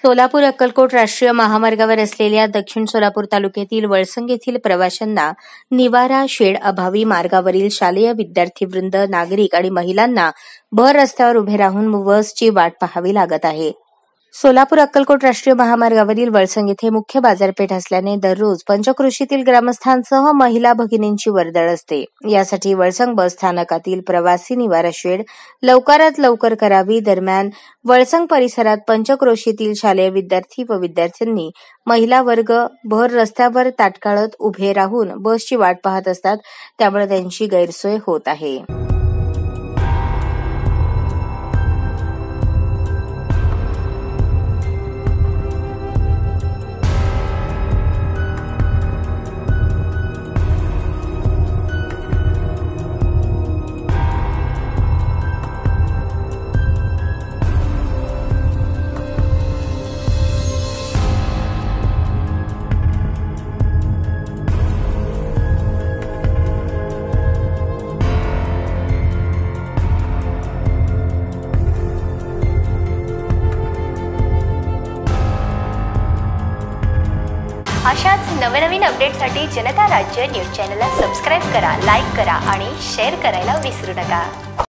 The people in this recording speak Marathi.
सोलापूर अक्कलकोट राष्ट्रीय महामार्गावर असलेल्या दक्षिण सोलापूर तालुक्यातील वळसंग येथील प्रवाशांना निवारा शेड अभावी मार्गावरील शालेय विद्यार्थीवृंद, नागरिक आणि महिलांना भर रस्त्यावर उभे राहून बसची वाट पाहावी लागत आहे. सोलापूर अक्कलकोट राष्ट्रीय महामार्गावरील वळसंग येथे मुख्य बाजारपेठ असल्याने दररोज पंचक्रोशीतील ग्रामस्थांसह महिला भगिनींची वर्दळ असते. यासाठी वळसंग बस स्थानकातील प्रवासी निवारा शेड लवकरात लवकर करावी. दरम्यान वळसंग परिसरात पंचक्रोशीतील शालेय विद्यार्थी व विद्यार्थ्यांनी महिला वर्ग भर रस्त्यावर ताटकळत उभे राहून बसची वाट पाहत असतात. त्यामुळे त्यांची गैरसोय होत आहे. अशाच नवनवीन अपडेटसाठी जनता राज्य न्यूज चॅनलला सबस्क्राईब करा, लाईक करा आणि शेअर करायला विसरू नका.